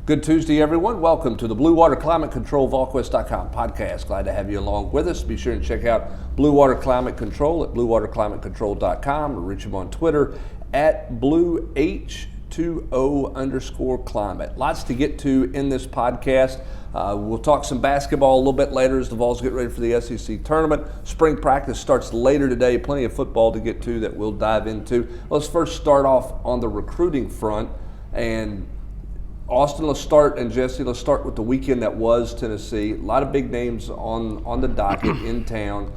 Good Tuesday, everyone. Welcome to the Blue Water Climate Control Volquest.com podcast. Glad to have you along with us. Be sure and check out Blue Water Climate Control at bluewaterclimatecontrol.com or reach them on Twitter at BlueH2O_climate. Lots to get to in this podcast. We'll talk some basketball a little bit later as the Vols get ready for the SEC tournament. Spring practice starts later today. Plenty of football to get to that we'll dive into. Let's first start off on the recruiting front. And Austin, let's start, and Jesse, let's start with the weekend that was Tennessee. A lot of big names on the docket in town.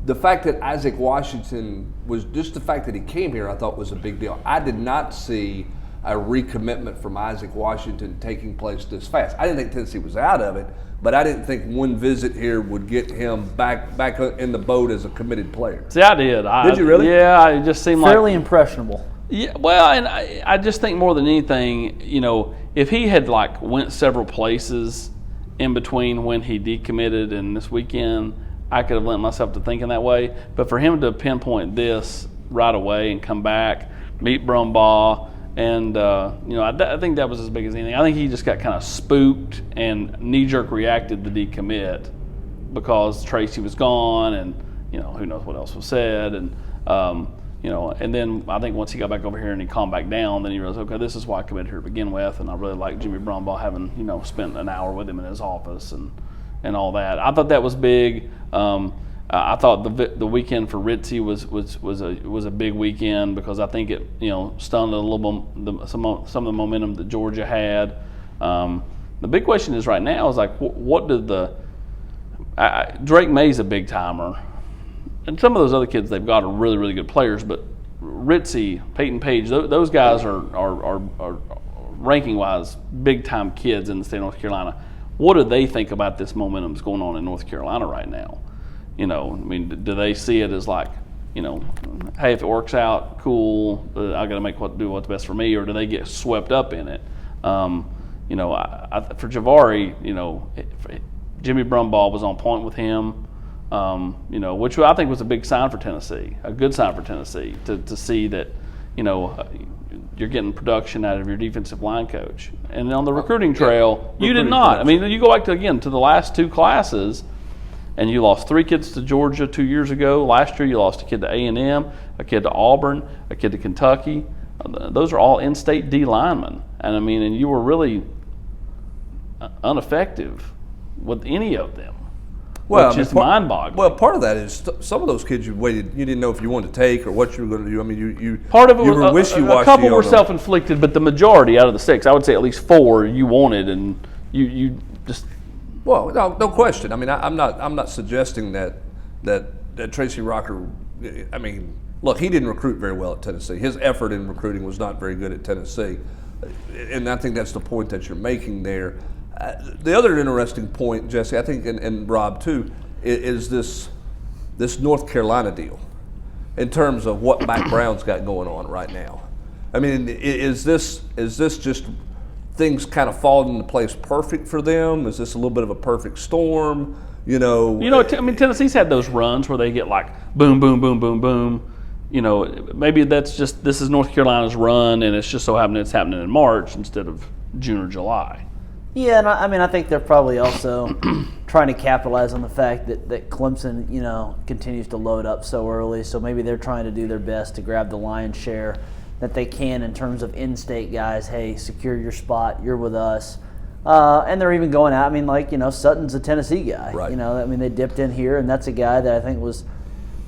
The fact that Isaac Washington was, just the fact that he came here, I thought was a big deal. I did not see a recommitment from Isaac Washington taking place this fast. I didn't think Tennessee was out of it, but I didn't think one visit here would get him back in the boat as a committed player. See, I did. Did you really? Yeah, it just seemed fairly impressionable. Yeah, well, and I just think more than anything, if he had went several places in between when he decommitted and this weekend, I could have lent myself to thinking that way. But for him to pinpoint this right away and come back, meet Brumbaugh, and I think that was as big as anything. I think he just got kind of spooked and knee-jerk reacted to decommit because Tracy was gone, and who knows what else was said, and and then I think once he got back over here and he calmed back down, then he realized, okay, this is why I committed here to begin with, and I really like Jimmy Brumbaugh having spent an hour with him in his office and all that. I thought that was big. I thought the weekend for Ritzy was a big weekend because I think it stunned a little some of the momentum that Georgia had. The big question is right now is what did Drake May's a big timer. And some of those other kids they've got are really, really good players, but Ritzy, Peyton Page, those guys are ranking-wise big-time kids in the state of North Carolina. What do they think about this momentum that's going on in North Carolina right now? Do they see it as hey, if it works out, cool, I got to do what's best for me, or do they get swept up in it? For Javari, Jimmy Brumbaugh was on point with him. Which I think was a big sign for Tennessee, a good sign for Tennessee to see that, you're getting production out of your defensive line coach. And on the recruiting trail, you did not. You go back to the last two classes, and you lost 3 kids to Georgia 2 years ago. Last year, you lost a kid to A&M, a kid to Auburn, a kid to Kentucky. Those are all in-state D linemen. And you were really ineffective with any of them. Which is mind-boggling. Well, part of that is some of those kids you didn't know if you wanted to take or what you were going to do. Part of it you were wishy-washy. A couple were self-inflicted, but the majority out of the 6, I would say at least 4, you wanted, and you just. Well, no question. I'm not suggesting that Tracy Rocker. Look, he didn't recruit very well at Tennessee. His effort in recruiting was not very good at Tennessee, and I think that's the point that you're making there. The other interesting point, Jesse, I think, and Rob too, is this North Carolina deal in terms of what Mack Brown's got going on right now. Is this just things kind of falling into place perfect for them? Is this a little bit of a perfect storm? Tennessee's had those runs where they get boom, boom, boom, boom, boom. Maybe that's just this is North Carolina's run, and it's just so happening it's happening in March instead of June or July. Yeah, and I think they're probably also trying to capitalize on the fact that Clemson, continues to load up so early. So maybe they're trying to do their best to grab the lion's share that they can in terms of in-state guys. Hey, secure your spot. You're with us. And they're even going out. Sutton's a Tennessee guy. Right. They dipped in here, and that's a guy that I think was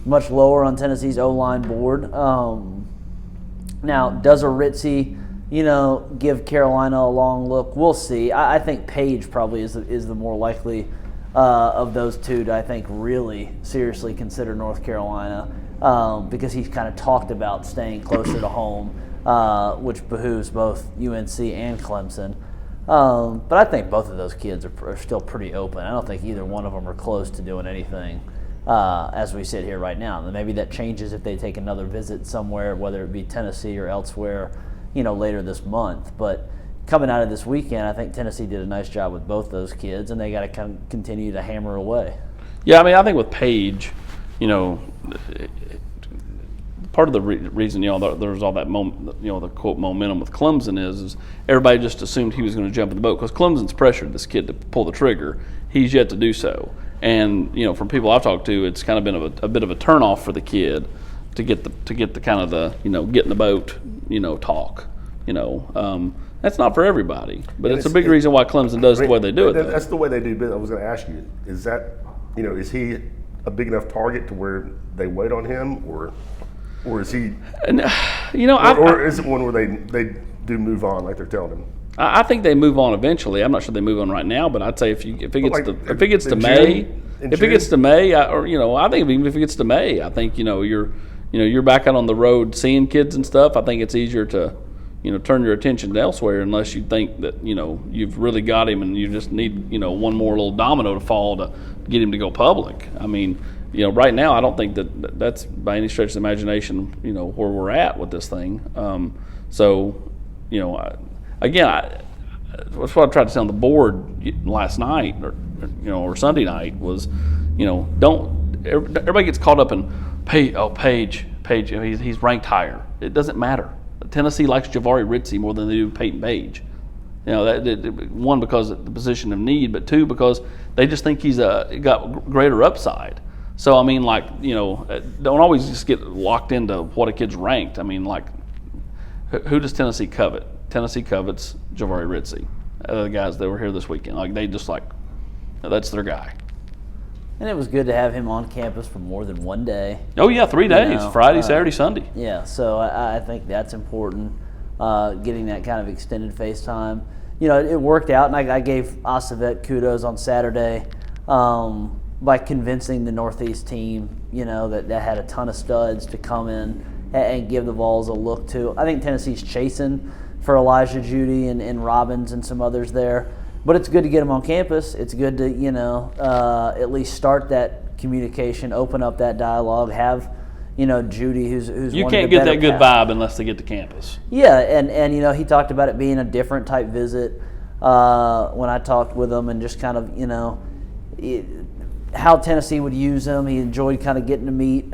much lower on Tennessee's O-line board. Now, does a Ritzy give Carolina a long look? We'll see. I think Page probably is the more likely of those two to, I think, really seriously consider North Carolina because he's kind of talked about staying closer to home, which behooves both UNC and Clemson. But I think both of those kids are still pretty open. I don't think either one of them are close to doing anything as we sit here right now. And maybe that changes if they take another visit somewhere, whether it be Tennessee or elsewhere, later this month. But coming out of this weekend, I think Tennessee did a nice job with both those kids, and they got to continue to hammer away. Yeah, I think with Page, part of the reason there was all that the quote momentum with Clemson is everybody just assumed he was going to jump in the boat because Clemson's pressured this kid to pull the trigger. He's yet to do so, and from people I've talked to, it's kind of been a bit of a turnoff for the kid to get the kind of the get in the boat talk. That's not for everybody, but it's a big reason why Clemson does the way they do it. That's the way they do business. I was going to ask you, is that is he a big enough target to where they wait on him, or is he? Or is it one where they do move on like they're telling him? I think they move on eventually. I'm not sure they move on right now, but I'd say if it gets to May, I think even if it gets to May, I think you're back out on the road seeing kids and stuff. I think it's easier to turn your attention elsewhere unless you think that you've really got him and you just need one more little domino to fall to get him to go public. I mean, right now I don't think that's by any stretch of the imagination where we're at with this thing. That's what I tried to say on the board last night or Sunday night was don't everybody gets caught up in Page he's ranked higher. It doesn't matter. Tennessee likes Jahvaree Ritzie more than they do Peyton Page. One, because of the position of need, but two, because they just think he's got greater upside. So, I mean, don't always just get locked into what a kid's ranked. I mean, who does Tennessee covet? Tennessee covets Jahvaree Ritzie. The guys that were here this weekend. That's their guy. And it was good to have him on campus for more than one day. Oh, yeah, 3 days, Friday, Saturday, Sunday. Yeah, so I think that's important, getting that kind of extended face time. It worked out, and I gave Acevet kudos on Saturday by convincing the Northeast team, that had a ton of studs to come in and give the Vols a look to. I think Tennessee's chasing for Elijah Judy and Robbins and some others there. But it's good to get them on campus. It's good to, at least start that communication, open up that dialogue, have, Judy, who's you one can't of the get that good better vibe unless they get to campus. Yeah, and he talked about it being a different type visit when I talked with him, and just kind of, how Tennessee would use him. He enjoyed kind of getting to meet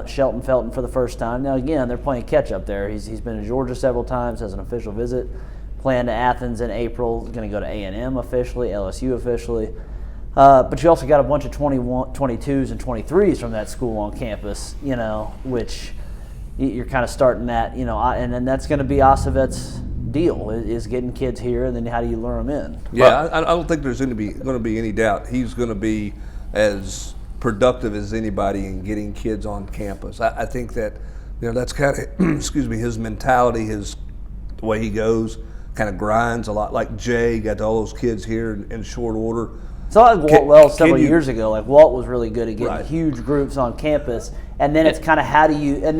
Shelton Felton for the first time. Now, again, they're playing catch-up there. He's been to Georgia several times as an official visit. Plan to Athens in April. Going to go to A&M officially, LSU officially. But you also got a bunch of 22s and 23s from that school on campus, which you're kind of starting that, and then that's going to be Acevet's deal is getting kids here, and then how do you lure them in? Yeah, I don't think there's going to be any doubt he's going to be as productive as anybody in getting kids on campus. I think that that's kind of his mentality, the way he goes. Kind of grinds a lot, like Jay got all those kids here in short order. So like Walt several years ago, Walt was really good at getting huge groups on campus, and then it's kind of how do you Now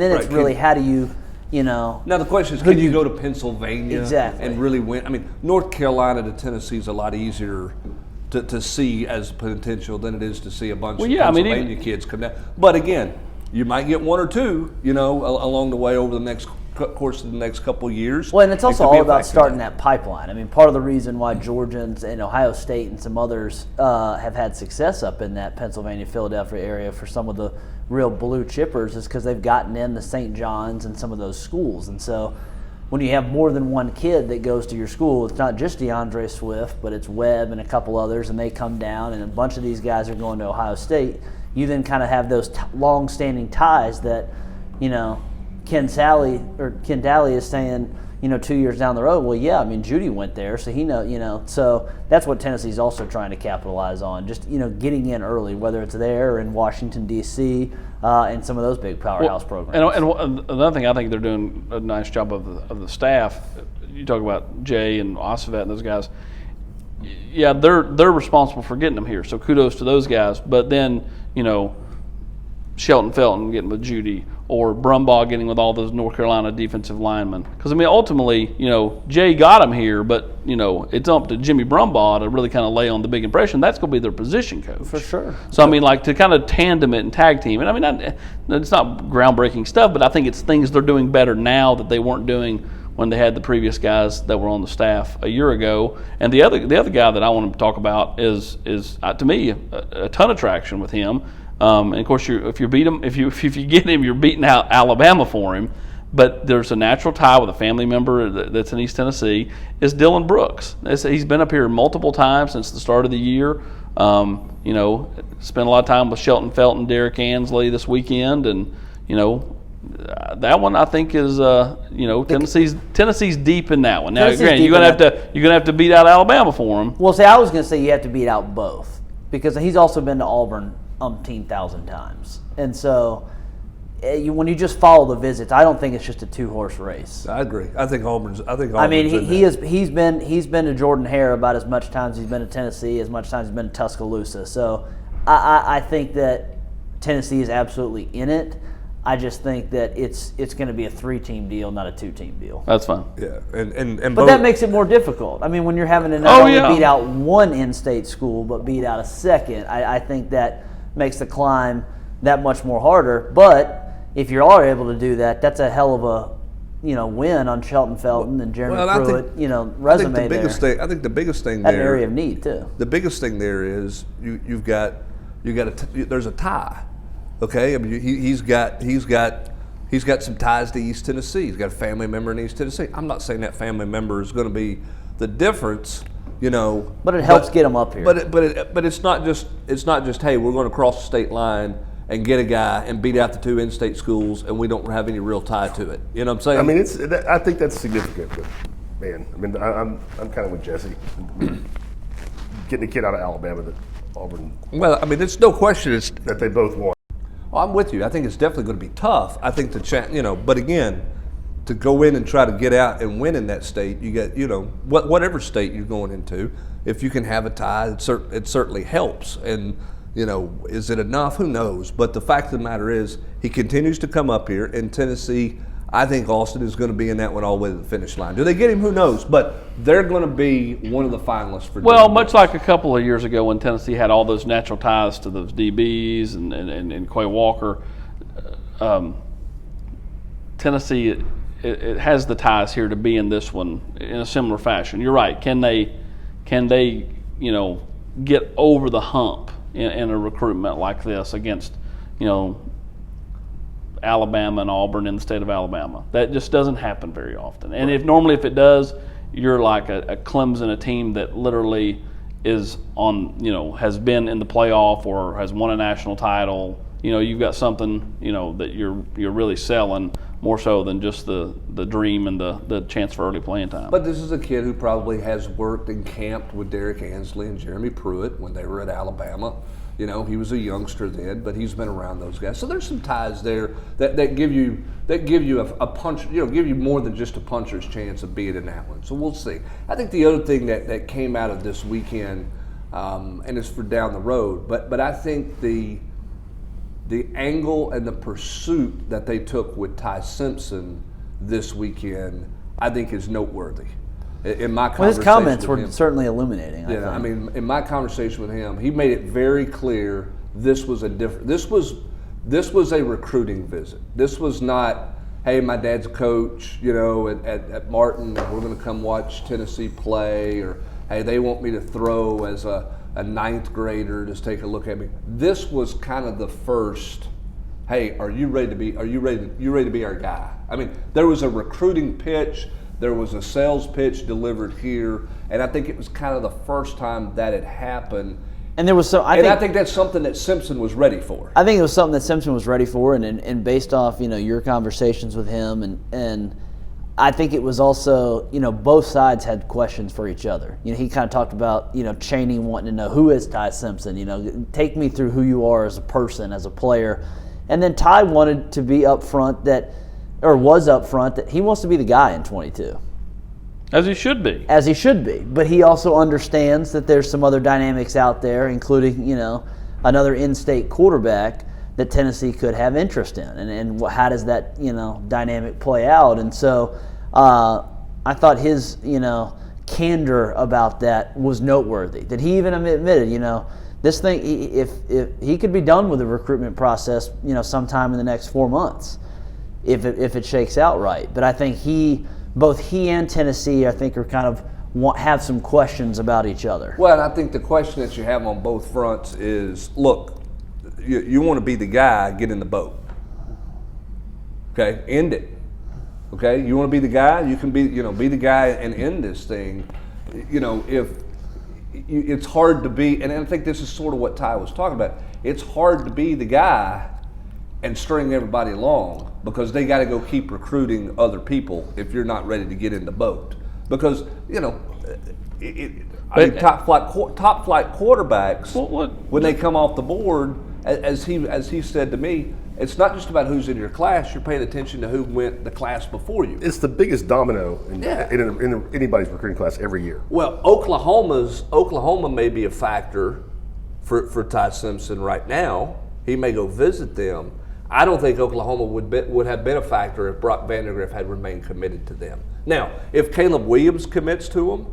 the question is, can you go to Pennsylvania exactly and really win? I mean, North Carolina to Tennessee is a lot easier to see as potential than it is to see a bunch of Pennsylvania kids come down. But again, you might get one or two, along the way over the course of the next couple of years. Well, and it's also all about starting that pipeline. I mean, part of the reason why Georgians and Ohio State and some others have had success up in that Pennsylvania, Philadelphia area for some of the real blue chippers is because they've gotten in the St. John's and some of those schools. And so when you have more than one kid that goes to your school, it's not just DeAndre Swift, but it's Webb and a couple others, and they come down, and a bunch of these guys are going to Ohio State. You then kind of have those long-standing ties that, Ken Daly is saying, 2 years down the road, well, yeah, I mean, Judy went there, so so that's what Tennessee's also trying to capitalize on, just, getting in early, whether it's there or in Washington, D.C., and some of those big powerhouse programs. And another thing I think they're doing a nice job of the staff, you talk about Jay and Acevet and those guys, yeah, they're responsible for getting them here, so kudos to those guys, but then, Shelton Felton getting with Judy, or Brumbaugh getting with all those North Carolina defensive linemen. Because, I mean, ultimately, Jay got him here, but, it's up to Jimmy Brumbaugh to really kind of lay on the big impression. That's going to be their position coach. For sure. So, I mean, to kind of tandem it and tag team. And, I mean, it's not groundbreaking stuff, but I think it's things they're doing better now that they weren't doing when they had the previous guys that were on the staff a year ago. And the other guy that I want to talk about is to me, a ton of traction with him. And of course, if you beat him, if you get him, you're beating out Alabama for him. But there's a natural tie with a family member that's in East Tennessee. Is Dylan Brooks. He's been up here multiple times since the start of the year. Spent a lot of time with Shelton Felton, Derek Ansley this weekend, and that one I think is Tennessee's deep in that one. Now, granted, you're gonna have to beat out Alabama for him. Well, see, I was gonna say you have to beat out both because he's also been to Auburn 1,000 times, and so. When you just follow the visits, I don't think it's just a 2-horse race. I agree. I think Auburn's. I mean, he's been to Jordan Hare about as much times he's been to Tennessee, as much times he's been to Tuscaloosa. So I think that Tennessee is absolutely in it. I just think that it's going to be a 3-team deal, not a 2-team deal. That's fine. Yeah, but that makes it more difficult. I mean, when you're having to not only beat out one in-state school, but beat out a second, I think that makes the climb that much more harder. But if you are able to do that, that's a hell of a, win on Shelton Felton and Jeremy Pruitt. Resume I think the biggest thing that's there. An area of need too. The biggest thing there is you've got there's a tie. Okay, I mean he's got some ties to East Tennessee. He's got a family member in East Tennessee. I'm not saying that family member is going to be the difference. But it helps get him up here. But it's not just hey, we're going to cross the state line and get a guy and beat out the 2 in-state schools, and we don't have any real tie to it. You know what I'm saying? I mean, I think that's significant. But man, I mean, I'm kind of with Jesse. Getting a kid out of Alabama that Auburn. Well, I mean, it's no question that they both won. Well, I'm with you. I think it's definitely going to be tough. I think but again, to go in and try to get out and win in that state, you get whatever state you're going into. If you can have a tie, it certainly helps. And is it enough? Who knows? But the fact of the matter is, he continues to come up here. In Tennessee, I think Austin is going to be in that one all the way to the finish line. Do they get him? Who knows? But they're going to be one of the finalists for. Well, much like a couple of years ago when Tennessee had all those natural ties to those DBs and Quay Walker, Tennessee it has the ties here to be in this one in a similar fashion. You're right. Can they get over the hump in a recruitment like this against, Alabama and Auburn in the state of Alabama? That just doesn't happen very often. And if it does, you're like a Clemson, a team that literally is on, has been in the playoff or has won a national title. You've got something, that you're really selling more so than just the dream and the chance for early playing time. But this is a kid who probably has worked and camped with Derek Ansley and Jeremy Pruitt when they were at Alabama. He was a youngster then, but he's been around those guys. So there's some ties there that give you a punch, give you more than just a puncher's chance of being in that one. So we'll see. I think the other thing that came out of this weekend, and it's for down the road, but I think the angle and the pursuit that they took with Ty Simpson this weekend, I think is noteworthy. In my conversation his comments with were him, certainly illuminating. I mean, in my conversation with him, he made it very clear this was a recruiting visit. This was not, hey, my dad's a coach, at Martin, and we're going to come watch Tennessee play, or hey, they want me to throw as a ninth grader, just take a look at me. This was kind of the first, hey, are you ready to be our guy? I mean, there was a recruiting pitch, there was a sales pitch delivered here, and I think it was kind of the first time that had happened. And there was I think that's something that Simpson was ready for. I think it was something that Simpson was ready for, and based off your conversations with him, and I think it was also both sides had questions for each other. He kind of talked about Chaney wanting to know who is Ty Simpson. Take me through who you are as a person, as a player, and then Ty wanted to be upfront was upfront that he wants to be the guy in 22. As he should be. As he should be. But he also understands that there's some other dynamics out there, including, another in-state quarterback that Tennessee could have interest in. And how does that, dynamic play out? And so I thought his, candor about that was noteworthy. That he even admitted, this thing, if he could be done with the recruitment process, sometime in the next 4 months, if it shakes out right. But I think both he and Tennessee, I think, are kind of have some questions about each other. Well, and I think the question that you have on both fronts is, look, you want to be the guy, get in the boat. Okay, end it. Okay, you want to be the guy, you can be the guy and end this thing. If it's hard to be, and I think this is sort of what Ty was talking about. It's hard to be the guy and string everybody along because they got to go keep recruiting other people if you're not ready to get in the boat. Because top flight quarterbacks, when they come off the board, as he said to me, it's not just about who's in your class. You're paying attention to who went the class before you. It's the biggest domino in anybody's recruiting class every year. Well, Oklahoma may be a factor for Ty Simpson right now. He may go visit them. I don't think Oklahoma would have been a factor if Brock Vandagriff had remained committed to them. Now, if Caleb Williams commits to him,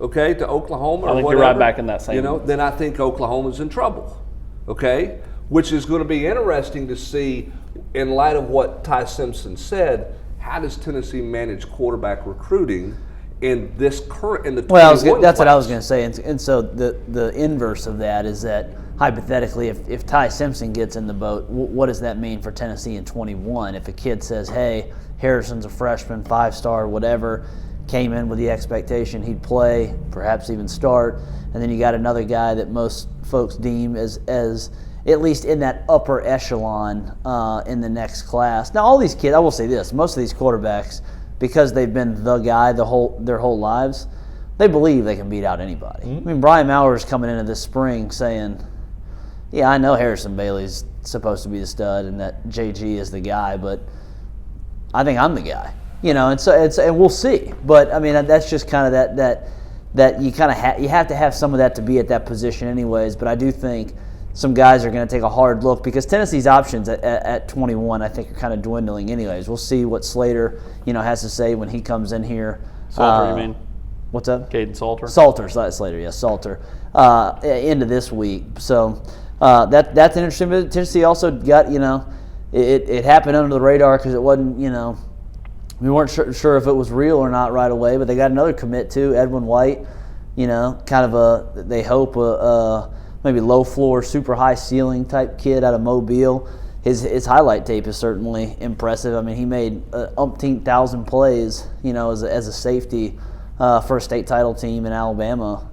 to Oklahoma, I think you're right back in that same. Then I think Oklahoma's in trouble. Okay, which is going to be interesting to see in light of what Ty Simpson said. How does Tennessee manage quarterback recruiting in this current in the? Well, that's what I was going to say, and so the inverse of that is that hypothetically, if Ty Simpson gets in the boat, what does that mean for Tennessee in 21? If a kid says, "Hey, Harrison's a freshman, 5-star, whatever," came in with the expectation he'd play, perhaps even start, and then you got another guy that most folks deem as at least in that upper echelon in the next class. Now, all these kids, I will say this: most of these quarterbacks, because they've been the guy their whole lives, they believe they can beat out anybody. Mm-hmm. I mean, Brian Mauer's coming into this spring saying, "Yeah, I know Harrison Bailey's supposed to be the stud and that JG is the guy, but I think I'm the guy." And so and we'll see. But I mean, that's just kind of that you kind of you have to have some of that to be at that position, anyways. But I do think some guys are going to take a hard look because Tennessee's options at 21, I think, are kind of dwindling, anyways. We'll see what Slater, has to say when he comes in here. Salter, you mean? What's up? Caden Salter. Salter, Slater, yes, Salter. Into this week, so that's interesting. But Tennessee also got, it happened under the radar because it wasn't, we weren't sure if it was real or not right away, but they got another commit too, Edwin White, kind of they hope maybe low floor, super high ceiling type kid out of Mobile. His highlight tape is certainly impressive. I mean, he made umpteen thousand plays, as a safety for a state title team in Alabama.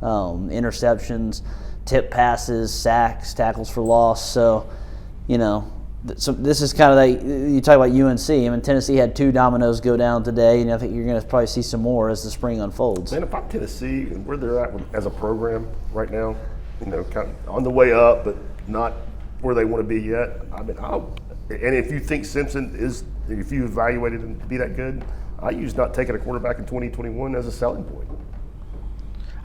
Interceptions, tip passes, sacks, tackles for loss. So, so this is kind of you talk about UNC. I mean, Tennessee had 2 dominoes go down today, and I think you're going to probably see some more as the spring unfolds. Man, if I'm Tennessee and where they're at as a program right now, kind of on the way up, but not where they want to be yet. I mean, and if you think Simpson if you evaluated him to be that good, I use not taking a quarterback in 2021 as a selling point.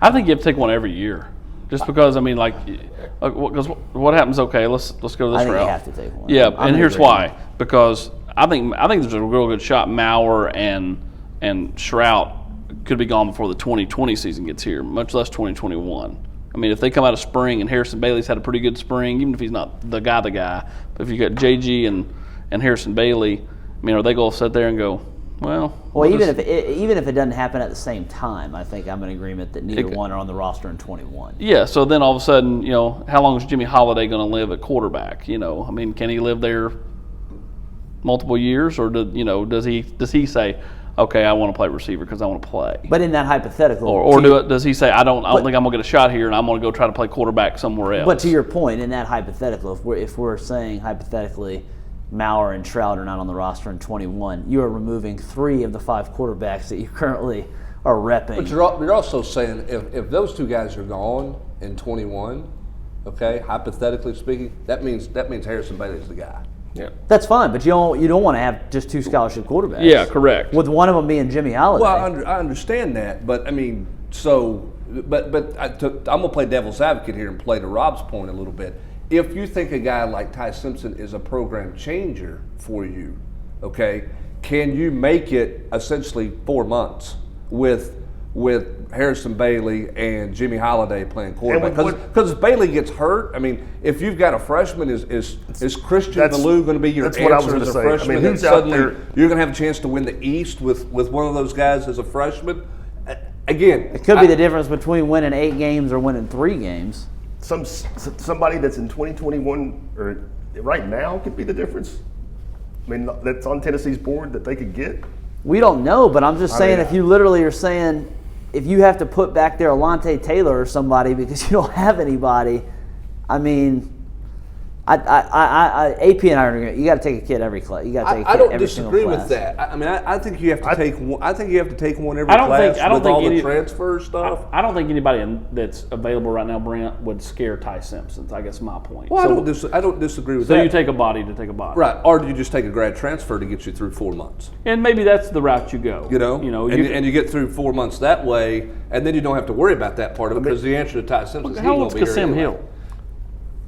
I think you have to take one every year. Just because, I mean, because what happens? Okay, let's go to this route. I think you have to take one. Yeah, and here's why. Because I think there's a real good shot Mauer and Shrout could be gone before the 2020 season gets here, much less 2021. I mean, if they come out of spring and Harrison Bailey's had a pretty good spring, even if he's not the guy, but if you got JG and Harrison Bailey, I mean, are they going to sit there and go, well, even if it doesn't happen at the same time, I think I'm in agreement that neither one are on the roster in 21. Yeah, so then all of a sudden, how long is Jimmy Holiday going to live at quarterback? I mean, can he live there multiple years, or does he say, okay, I want to play receiver because I want to play? But in that hypothetical, or does he say, I don't think I'm going to get a shot here, and I'm going to go try to play quarterback somewhere else? But to your point, in that hypothetical, if we're saying hypothetically, Mauer and Shrout are not on the roster in 21, you are removing 3 of the 5 quarterbacks that you currently are repping. But you're also saying if those 2 guys are gone in 21, okay, hypothetically speaking, that means Harrison Bailey's the guy. Yeah, that's fine, but you don't want to have just 2 scholarship quarterbacks. Yeah, correct. With one of them being Jimmy Holiday. Well, I understand that, but I mean, I'm gonna play devil's advocate here and play to Rob's point a little bit. If you think a guy like Ty Simpson is a program changer for you, okay, can you make it essentially 4 months with Harrison Bailey and Jimmy Holiday playing quarterback? Because if Bailey gets hurt, I mean, if you've got a freshman, is Christian Ballou going to be your answer as a freshman? I mean, suddenly you're going to have a chance to win the East with one of those guys as a freshman? Again, it could be the difference between winning 8 games or winning 3 games. somebody that's in 2021 or right now could be the difference? I mean, that's on Tennessee's board that they could get? We don't know, but I'm just saying if you literally are saying if you have to put back there Alontae Taylor or somebody because you don't have anybody, I mean, AP and I are agreeing. You got to take a kid every class. You got to take a kid every single class. I don't disagree with that. I mean, I think you have to take one. I think you have to take one every class with all the transfer stuff. I don't think anybody that's available right now, Brent, would scare Ty Simpson. I guess my point. Well, I don't disagree with that. So you take a body to take a body, right? Or do you just take a grad transfer to get you through 4 months? And maybe that's the route you go. And you get through 4 months that way, and then you don't have to worry about that part of it because the answer to Ty Simpson is how old's Kasim Hill?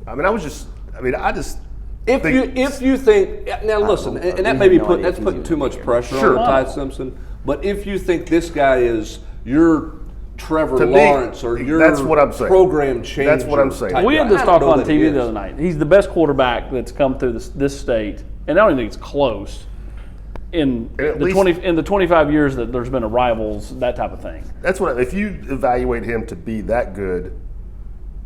I mean, I just. If you think now, listen, and that may be that's putting too much pressure on Ty Simpson. But if you think this guy is your Trevor Lawrence or your that's what I'm saying. Program changer, that's what I'm saying. We had this talk on TV the other night. He's the best quarterback that's come through this state, and I don't think it's close. In the 25 years that there's been a rivals, that type of thing. That's what if you evaluate him to be that good.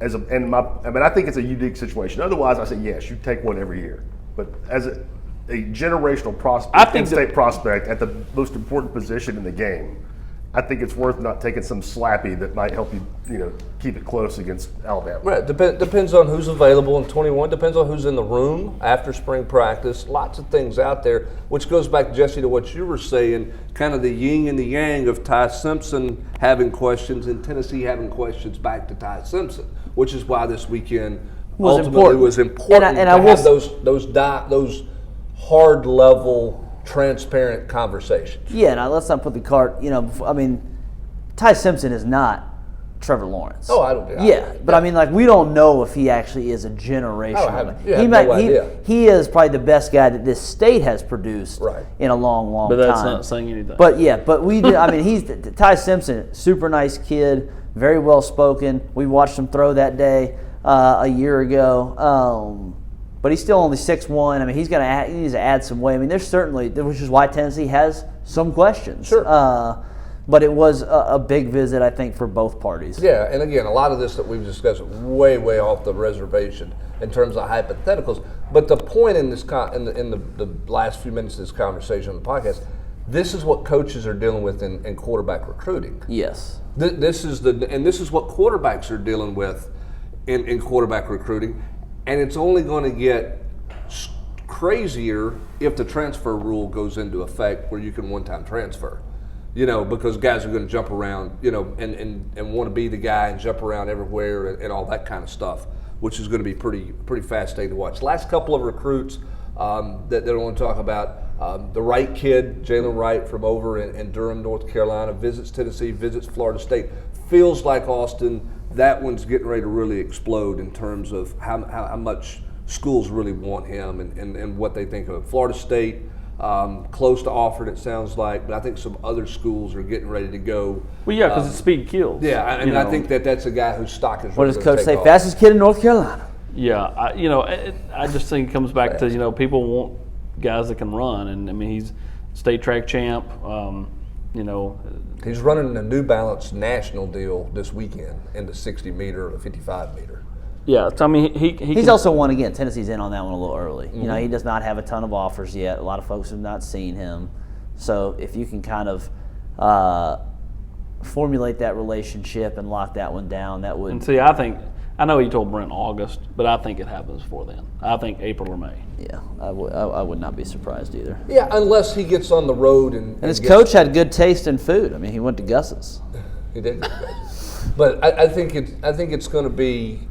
I think it's a unique situation. Otherwise, I say yes, you take one every year. But as a generational prospect, in-state prospect at the most important position in the game, I think it's worth not taking some slappy that might help you, keep it close against Alabama. Right. Depends on who's available in 21. Depends on who's in the room after spring practice. Lots of things out there, which goes back, Jesse, to what you were saying, kind of the yin and the yang of Ty Simpson having questions and Tennessee having questions back to Ty Simpson, which is why this weekend was important to have those hard level, transparent conversations. Yeah, now let's not put the cart. Ty Simpson is not Trevor Lawrence. Oh, I don't. But I mean, we don't know if he actually is a generational. No idea. He is probably the best guy that this state has produced in a long, long time. But that's not saying anything. But we did. I mean, he's Ty Simpson, super nice kid, very well spoken. We watched him throw that day a year ago. But he's still only 6'1". I mean, he needs to add some weight. I mean, there's certainly, which is why Tennessee has some questions. Sure. But it was a big visit, I think, for both parties. Yeah, and again, a lot of this that we've discussed way, way off the reservation in terms of hypotheticals. But the point in this in the last few minutes of this conversation on the podcast, this is what coaches are dealing with in quarterback recruiting. Yes. This is what quarterbacks are dealing with in quarterback recruiting. And it's only going to get crazier if the transfer rule goes into effect where you can one-time transfer, because guys are going to jump around, and want to be the guy and jump around everywhere and all that kind of stuff, which is going to be pretty fascinating to watch. Last couple of recruits that I want to talk about, the Wright kid, Jalen Wright from over in Durham, North Carolina, visits Tennessee, visits Florida State. Feels like, Austin, that one's getting ready to really explode in terms of how much schools really want him and what they think of it. Florida State, close to offering, it sounds like, but I think some other schools are getting ready to go. Well, yeah, because it's speed kills. Yeah, I think that's a guy whose stock is. What does Coach say? Fastest kid in North Carolina. Yeah, I just think it comes back to people want guys that can run, and I mean he's state track champ. He's running a New Balance national deal this weekend in the 60 meter or 55 meter. Yeah, so I mean he's also one again. Tennessee's in on that one a little early. Mm-hmm. He does not have a ton of offers yet. A lot of folks have not seen him. So if you can kind of formulate that relationship and lock that one down, that would. And see, I know he told Brent August, but I think it happens before then. I think April or May. Yeah, I would not be surprised either. Yeah, unless he gets on the road and his coach had good taste in food. I mean, he went to Gus's. He did go to Gus's. But I think it's going to be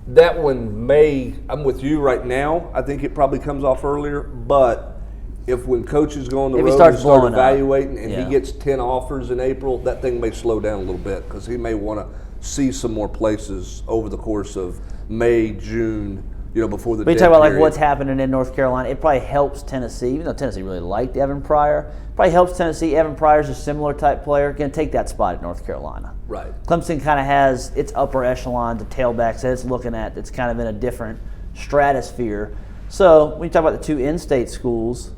that one may. I'm with you right now. I think it probably comes off earlier, but when coaches go on the road and start evaluating and he gets 10 offers in April, that thing may slow down a little bit because he may want to see some more places over the course of May, June, before the. We talk about what's happening in North Carolina. It probably helps Tennessee, even though Tennessee really liked Evan Pryor. Probably helps Tennessee. Evan Pryor's a similar type player. Going to take that spot at North Carolina. Right. Clemson kind of has its upper echelon to tailbacks that it's looking at. It's kind of in a different stratosphere. So when you talk about the two in-state schools,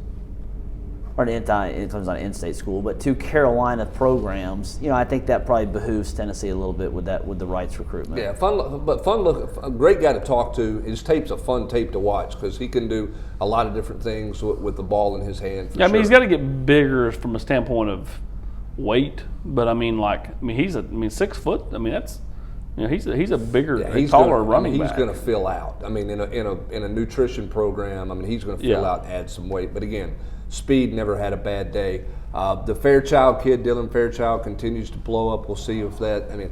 it comes on in-state school, but 2 Carolina programs. I think that probably behooves Tennessee a little bit with the Wrights recruitment. Yeah, fun look. A great guy to talk to. His tape's a fun tape to watch because he can do a lot of different things with the ball in his hand. Yeah, I mean, he's got to get bigger from a standpoint of weight, but he's 6 foot. I mean, that's he's a bigger, taller running back. He's going to fill out. I mean, in a nutrition program, he's going to fill out, add some weight. But again, speed never had a bad day. The Fairchild kid, Dylan Fairchild, continues to blow up. We'll see if that.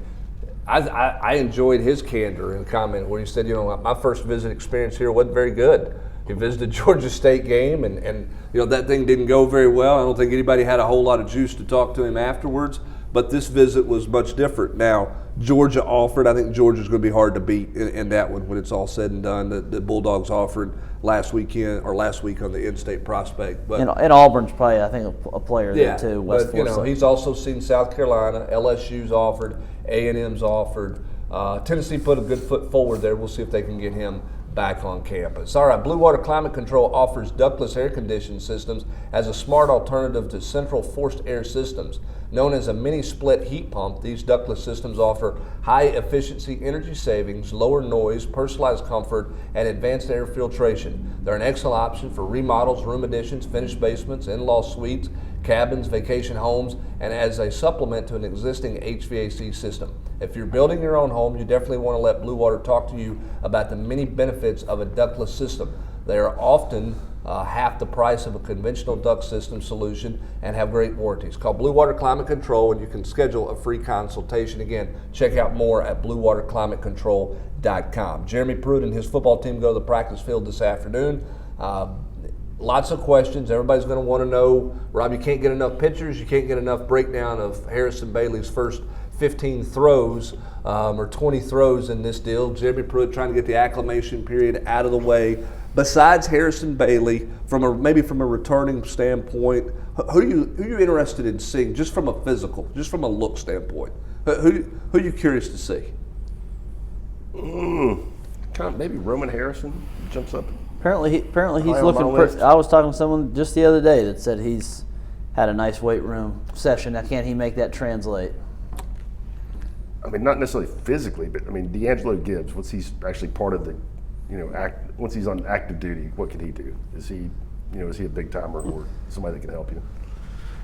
I enjoyed his candor and comment where he said, my first visit experience here wasn't very good. He visited Georgia State game, and that thing didn't go very well. I don't think anybody had a whole lot of juice to talk to him afterwards. But this visit was much different. Now, Georgia offered. I think Georgia's going to be hard to beat in that one when it's all said and done. The Bulldogs offered last week on the in-state prospect. But and Auburn's probably, I think, a player there too. West but he's also seen South Carolina. LSU's offered. A&M's offered. Tennessee put a good foot forward there. We'll see if they can get him back on campus. All right, Blue Water Climate Control offers ductless air conditioning systems as a smart alternative to central forced air systems. Known as a mini-split heat pump, these ductless systems offer high-efficiency energy savings, lower noise, personalized comfort, and advanced air filtration. They're an excellent option for remodels, room additions, finished basements, in-law suites, cabins, vacation homes, and as a supplement to an existing HVAC system. If you're building your own home, you definitely want to let Blue Water talk to you about the many benefits of a ductless system. They are often half the price of a conventional duct system solution and have great warranties. Call Blue Water Climate Control and you can schedule a free consultation. Again, check out more at bluewaterclimatecontrol.com. Jeremy Pruitt and his football team go to the practice field this afternoon. Lots of questions. Everybody's going to want to know, Rob, you can't get enough pictures. You can't get enough breakdown of Harrison Bailey's first 15 throws or 20 throws in this deal. Jeremy Pruitt trying to get the acclimation period out of the way. Besides Harrison Bailey, maybe from a returning standpoint, who are you interested in seeing just from a physical, just from a look standpoint? Who are you curious to see? Maybe Roman Harrison jumps up. Apparently he's looking. I was talking to someone just the other day that said he's had a nice weight room session. Now, can't he make that translate? Not necessarily physically, but D'Angelo Gibbs. Once he's actually part of the, once he's on active duty, what can he do? Is he a big timer or somebody that can help you?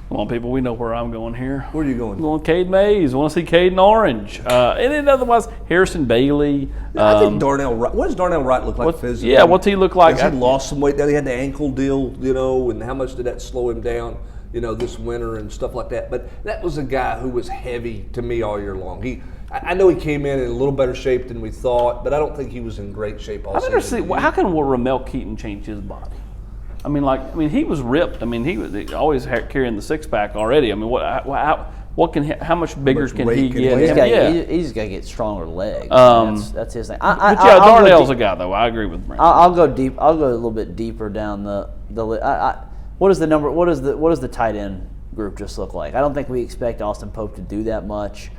Come on, people, we know where I'm going here. Where are you going? I'm going Cade Mays. I want to see Cade in orange. And then otherwise, Harrison Bailey. I think Darnell Wright. What does Darnell Wright look like physically? Yeah, what's he look like? He lost some weight. He had the ankle deal, and how much did that slow him down, this winter and stuff like that. But that was a guy who was heavy to me all year long. I know he came in a little better shape than we thought, but I don't think he was in great shape all season. How can Ramel Keaton change his body? He was ripped. He was always carrying the six-pack already. How much bigger can he get? He's got to get stronger legs. That's his thing. Darnell's a guy, though. I agree with Brandon. I'll go deep. I'll go a little bit deeper down the list. What is the tight end group just look like? I don't think we expect Austin Pope to do that much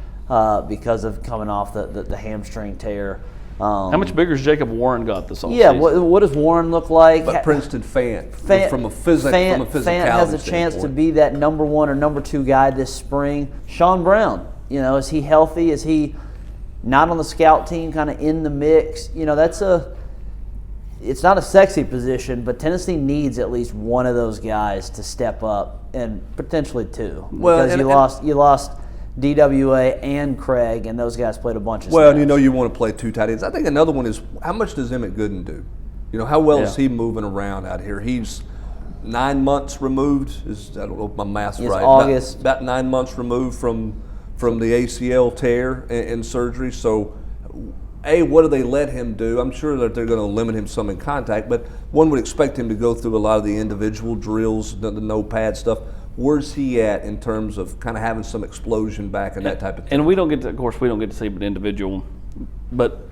because of coming off the hamstring tear. How much bigger has Jacob Warren got this offseason? Yeah, what does Warren look like? But Princeton Fant from a physicality Fant has a chance to be that number 1 or number 2 guy this spring. Sean Brown, is he healthy? Is he not on the scout team, kind of in the mix? It's not a sexy position, but Tennessee needs at least one of those guys to step up, and potentially 2. Because you lost DWA and Craig, and those guys played a bunch of snaps. You want to play 2 tight ends. I think another one is, how much does Emmett Gooden do? How well is he moving around out here? He's 9 months removed. I don't know if my math's right. August. About 9 months removed from the ACL tear and surgery. So, what do they let him do? I'm sure that they're going to limit him some in contact, but one would expect him to go through a lot of the individual drills, the no pad stuff. Where's he at in terms of kind of having some explosion back and that type of thing? And we don't get to see it individual, but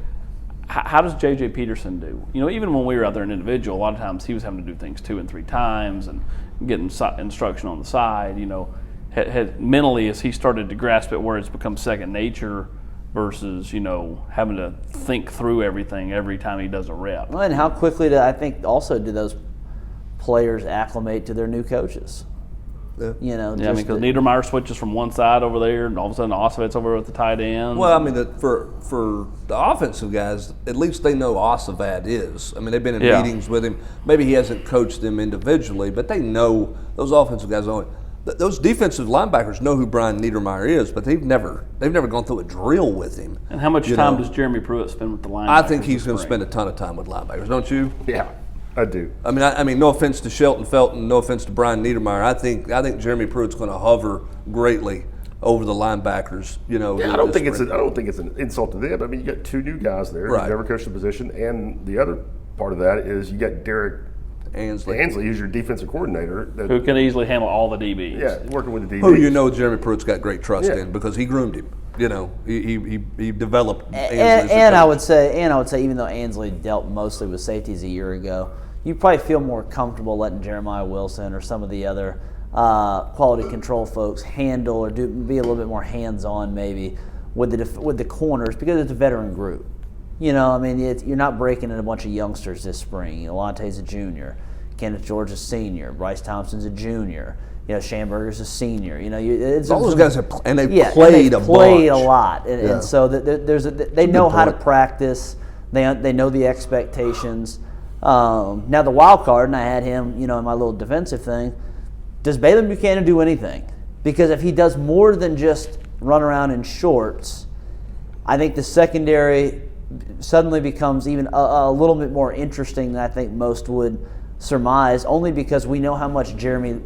how does J.J. Peterson do? Even when we were out there in individual, a lot of times he was having to do things 2 and 3 times and getting instruction on the side. Mentally, as he started to grasp it, where it's become second nature versus having to think through everything every time he does a rep. Well, and how quickly do those players acclimate to their new coaches? You know, Yeah, because Niedermeyer switches from one side over there, and all of a sudden Osvet's over at the tight end. Well, I mean, for the offensive guys, at least they know Osvet is. I mean, they've been in meetings with him. Maybe he hasn't coached them individually, but they know those offensive guys. Those defensive linebackers know who Brian Niedermeyer is, but they've never gone through a drill with him. And how much time does Jeremy Pruitt spend with the linebackers? I think he's going to spend a ton of time with linebackers, don't you? Yeah, I do. I mean, no offense to Shelton Felton, no offense to Brian Niedermeyer. I think Jeremy Pruitt's going to hover greatly over the linebackers. You know, I don't think it's an insult to them. I mean, you got two new guys there who've never coached the position, and the other part of that is you got Derek Ansley, who's your defensive coordinator, who can easily handle all the DBs. Yeah, working with the DBs. Who Jeremy Pruitt's got great trust in because he groomed him. You know, he developed. And I would say, even though Ansley dealt mostly with safeties a year ago, you probably feel more comfortable letting Jeremiah Wilson or some of the other quality control folks handle or be a little bit more hands-on maybe with the corners because it's a veteran group. You know, I mean, you're not breaking in a bunch of youngsters this spring. Alontae's a junior, Kenneth George is a senior, Bryce Thompson's a junior. You know, Schamberger's a senior. You know, all those guys have played a lot, and so they know how to practice. They know the expectations. Now the wild card, and I had him, you know, in my little defensive thing. Does Balin Buchanan do anything? Because if he does more than just run around in shorts, I think the secondary suddenly becomes even a little bit more interesting than I think most would surmise, only because we know how much Jeremy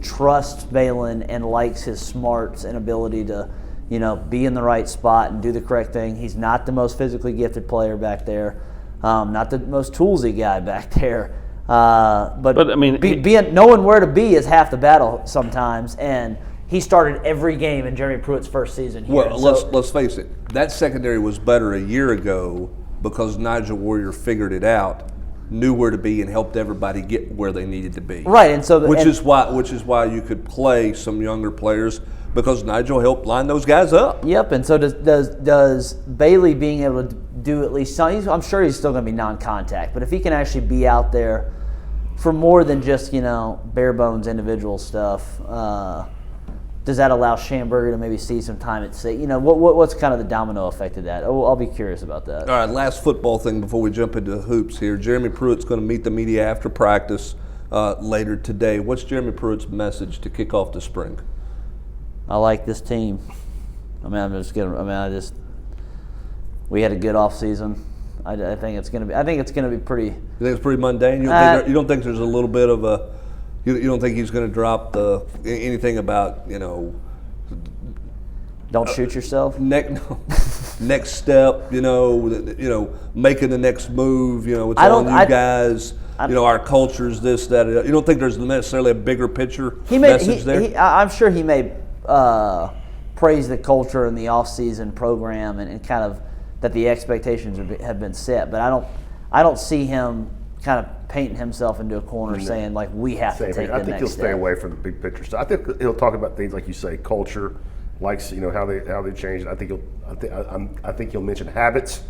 trusts Balin and likes his smarts and ability to, you know, be in the right spot and do the correct thing. He's not the most physically gifted player back there, not the most toolsy guy back there. But I mean, knowing where to be is half the battle sometimes, and he started every game in Jeremy Pruitt's first season here. Well, let's face it. That secondary was better a year ago because Nigel Warrior figured it out, knew where to be, and helped everybody get where they needed to be. Right, and so which is why you could play some younger players because Nigel helped line those guys up. Yep, and so does Bailey being able to do at least some? I'm sure he's still going to be non-contact, but if he can actually be out there for more than just, you know, bare bones individual stuff. Does that allow Schamberger to maybe see some time at state? You know, what's kind of the domino effect of that? I'll be curious about that. All right, last football thing before we jump into the hoops here. Jeremy Pruitt's going to meet the media after practice later today. What's Jeremy Pruitt's message to kick off the spring? I like this team. We had a good off season. I think it's going to be pretty. You think it's pretty mundane? You don't think there's a little bit of a. You don't think he's going to drop anything about, you know? Don't shoot yourself. Next step, you know, making the next move. You know, it's all you guys. You know, our culture's this, that. You don't think there's necessarily a bigger picture message there? I'm sure he may praise the culture and the off-season program and kind of that the expectations have been set, but I don't see him kind of painting himself into a corner saying, like, we have to take the next step. I think he'll stay away from the big picture stuff. I think he'll talk about things like you say, culture, likes, you know, how they changed. I think he'll mention habits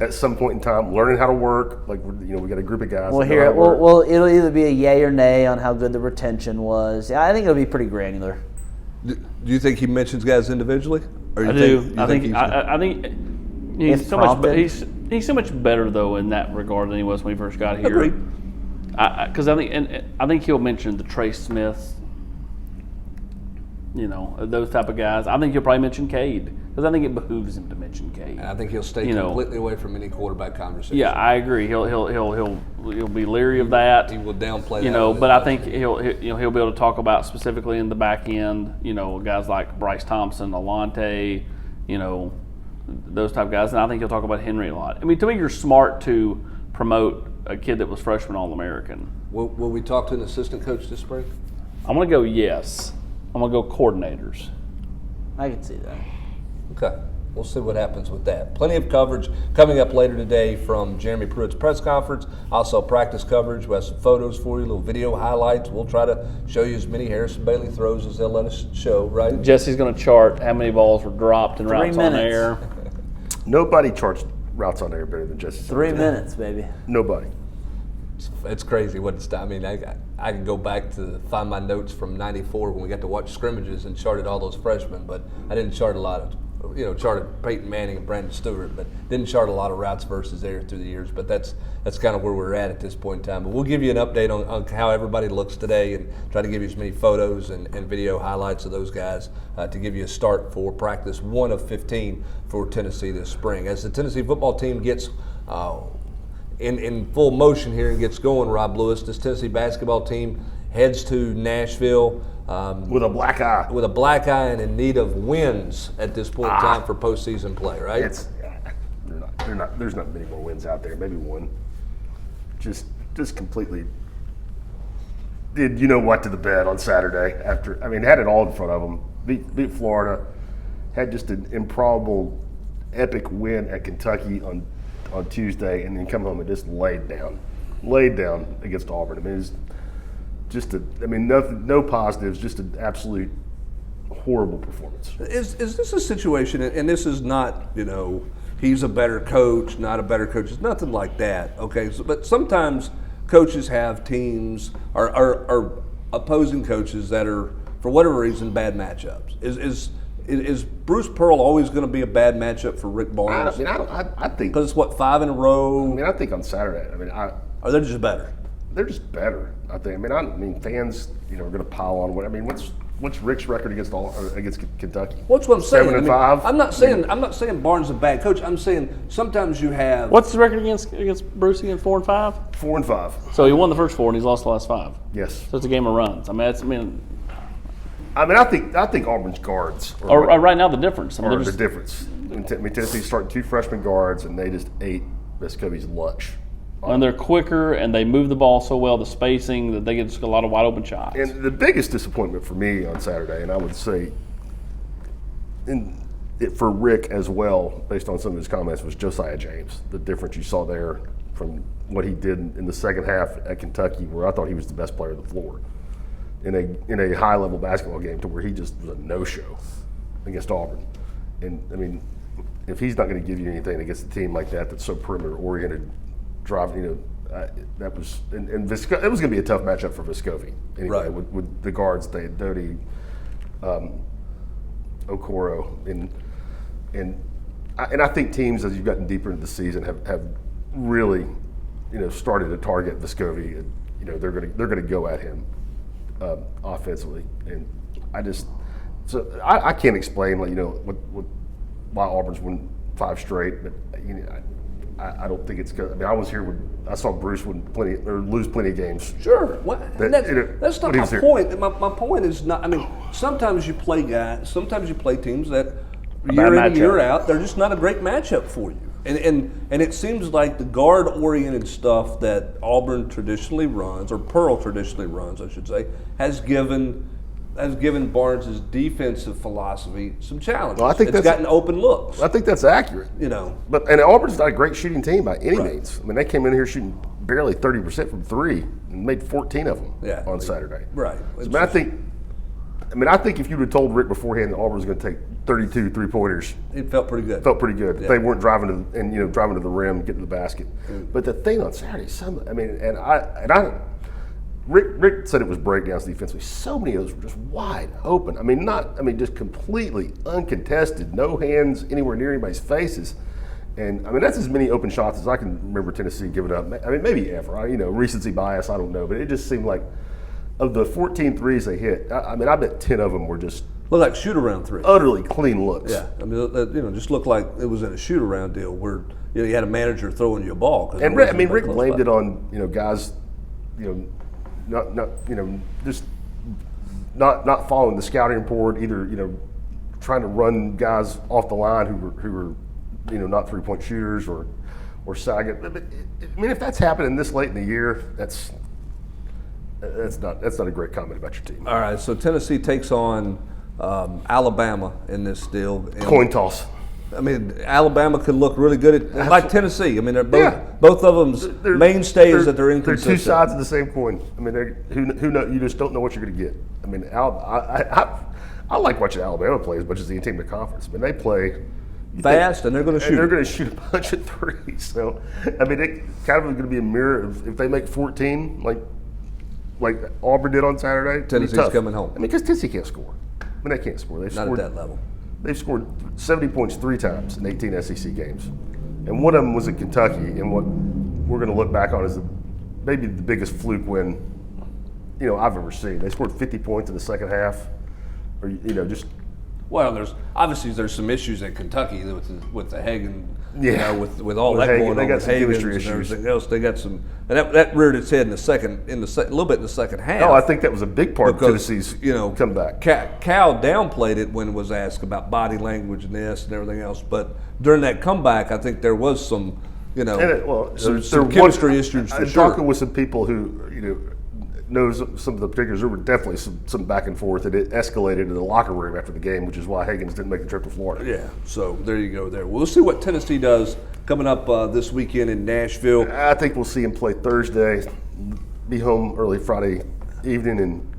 at some point in time, learning how to work. Like, you know, we got a group of guys. Well, it'll either be a yay or nay on how good the retention was. I think it'll be pretty granular. Do you think he mentions guys individually? Or I think he's so much. He's so much better though in that regard than he was when he first got here. Agreed. Because I think he'll mention the Trey Smiths, you know, those type of guys. I think he'll probably mention Cade because I think it behooves him to mention Cade. I think he'll stay completely away from any quarterback conversation. Yeah, I agree. He'll be leery of that. He will downplay that. You know, but I think he'll be able to talk about specifically in the back end. You know, guys like Bryce Thompson, Alontae, you know, those type of guys, and I think he'll talk about Henry a lot. I mean, to me, you're smart to promote a kid that was freshman All-American. Will we talk to an assistant coach this spring? I'm going to go yes. I'm going to go coordinators. I can see that. Okay. We'll see what happens with that. Plenty of coverage coming up later today from Jeremy Pruitt's press conference. Also practice coverage. We have some photos for you, little video highlights. We'll try to show you as many Harrison Bailey throws as they'll let us show, right? Jesse's going to chart how many balls were dropped and routes on air. Nobody charts routes on air better than Jesse. 3 minutes, baby. Nobody. It's crazy what it's done. I mean, I can go back to find my notes from '94 when we got to watch scrimmages and charted all those freshmen, but I didn't chart a lot of, charted Peyton Manning and Brandon Stewart, but didn't chart a lot of routes versus air through the years. But that's kind of where we're at this point in time. But we'll give you an update on how everybody looks today and try to give you as many photos and video highlights of those guys to give you a start for practice 1 of 15 for Tennessee this spring. As the Tennessee football team gets in full motion here and gets going, Rob Lewis, this Tennessee basketball team heads to Nashville with a black eye. With a black eye and in need of wins at this point in time for postseason play, right? There's not many more wins out there. Maybe one. Just completely did what to the bed on Saturday after. I mean, had it all in front of them. Beat Florida. Had just an improbable, epic win at Kentucky on Tuesday, and then come home and just laid down against Auburn. I mean, it's just no positives, just an absolute horrible performance. Is this a situation, and this is not, he's a better coach, not a better coach, it's nothing like that, okay? But sometimes coaches have teams or opposing coaches that are, for whatever reason, bad matchups. Is Bruce Pearl always going to be a bad matchup for Rick Barnes? I think because it's 5 in a row. I think on Saturday. Or they're just better. They're just better. I think. Fans, are going to pile on. What's Rick's record against Kentucky? What's what I'm saying? 7-5. I'm not saying Barnes is a bad coach. I'm saying sometimes you have. What's the record against Bruce again? 4-5. 4-5. So he won the first 4 and he's lost the last 5. Yes. So it's a game of runs. I think Auburn's guards are right now the difference. The difference. Tennessee's starting 2 freshman guards, and they just ate Vescovi's lunch. And they're quicker, and they move the ball so well, the spacing, that they get a lot of wide open shots. And the biggest disappointment for me on Saturday, and I would say for Rick as well, based on some of his comments, was Josiah James. The difference you saw there from what he did in the second half at Kentucky, where I thought he was the best player on the floor. In a high-level basketball game, to where he just was a no-show against Auburn. And, if he's not going to give you anything against a team like that's so perimeter-oriented, driving, that was – and it was going to be a tough matchup for Vescovi anyway, right. with the guards, Doty, Okoro. And I think teams, as you've gotten deeper into the season, have really, started to target Vescovi. And, they're going to go at him. Offensively, and I can't explain why Auburn's won 5 straight, but I don't think it's good. I was here when I saw Bruce lose plenty of games. Sure, that's not my point. My point is not. Sometimes you play teams that year in and year out, they're just not a great matchup for you. And it seems like the guard-oriented stuff that Auburn traditionally runs, or Pearl traditionally runs, I should say, has given Barnes' defensive philosophy some challenges. Well, I think it's gotten open looks. I think that's accurate. But Auburn's not a great shooting team by any means. They came in here shooting barely 30% from 3 and made 14 of them on Saturday. Right. I think if you would have told Rick beforehand that Auburn was going to take 32 3-pointers, it felt pretty good. Yeah. They weren't driving to the rim, getting to the basket. But the thing on Saturday, Rick said it was breakdowns defensively. So many of those were just wide open. Just completely uncontested, no hands anywhere near anybody's faces. And that's as many open shots as I can remember Tennessee giving up. Maybe ever. Recency bias, I don't know, but it just seemed like of the 14 threes they hit, I bet 10 of them were just looked like shoot-around threes. Utterly clean looks. Yeah, just looked like it was in a shoot-around deal where you had a manager throwing you a ball. And Rick blamed it on guys, just not following the scouting report, either trying to run guys off the line who were not 3-point shooters or sagging. But if that's happening this late in the year, that's not a great comment about your team. All right, so Tennessee takes on Alabama in this deal. Coin toss. Alabama could look really good like Tennessee. They're both of them's mainstays that they're inconsistent. They're 2 sides of the same coin. Who know? You just don't know what you're going to get. I like watching Alabama play as much as any team in the conference. They play fast, and they're going to shoot. And they're going to shoot a bunch of threes. So, I mean, it kind of going to be a mirror of if they make 14, like Auburn did on Saturday. Tennessee's coming home. I mean, because Tennessee can't score. I mean, they can't score. Not at that level. They've scored 70 points 3 times in 18 SEC games. And one of them was at Kentucky. And what we're going to look back on is maybe the biggest fluke win, I've ever seen. They scored 50 points in the second half. Or, just. Well, there's some issues at Kentucky with the Hagen, with all With that Hagen, going they on got with some Hagens chemistry and issues. everything else. They got some, and that reared its head a little bit in the second half. No, I think that was a big part because, of Tennessee's comeback. Cal downplayed it when it was asked about body language and this and everything else. But during that comeback, I think there was some, some chemistry issues for I'm sure. talking with some people who, knows some of the particulars. There were definitely some back and forth, and it escalated in the locker room after the game, which is why Hagens didn't make the trip to Florida. Yeah, so there you go there. We'll see what Tennessee does coming up this weekend in Nashville. I think we'll see him play Thursday, be home early Friday evening, and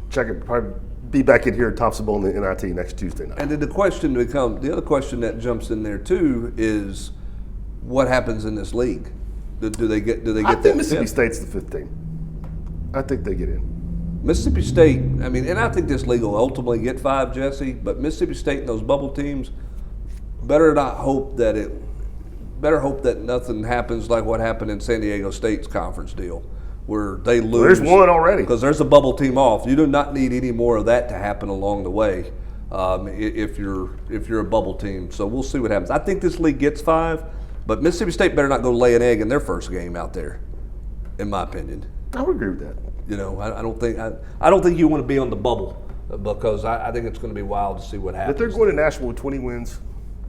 check it. Probably be back in here at Thompson Bowl in the NIT next Tuesday night. And then the other question that jumps in there too is what happens in this league? Do they get I that think Mississippi fifth? State's the 5th team. I think they get in. Mississippi State, and I think this league will ultimately get 5, Jesse, but Mississippi State and those bubble teams better hope that nothing happens like what happened in San Diego State's conference deal, where they lose. There's one already. Because there's a bubble team off. You do not need any more of that to happen along the way if you're a bubble team. So we'll see what happens. I think this league gets 5, but Mississippi State better not go lay an egg in their first game out there, in my opinion. I would agree with that. I don't think you want to be on the bubble because I think it's going to be wild to see what happens. But they're going to Nashville with 20 wins.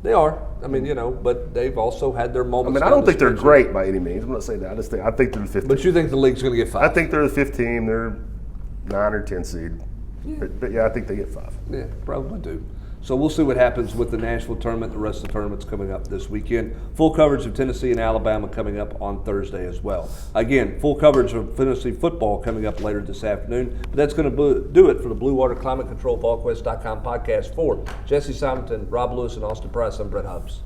They are. But they've also had their moments. I don't think they're great by any means. I'm not saying that. I think they're the 5th. But you think the league's going to get 5? I think they're the 5th team. They're 9 or 10 seed. Yeah. But I think they get 5. Yeah, probably do. So we'll see what happens with the Nashville tournament. The rest of the tournament's coming up this weekend. Full coverage of Tennessee and Alabama coming up on Thursday as well. Again, full coverage of Tennessee football coming up later this afternoon. But that's going to do it for the Blue Water Climate Control Volquest.com podcast for Jesse Simonton, Rob Lewis, and Austin Price. I'm Brett Hubbs.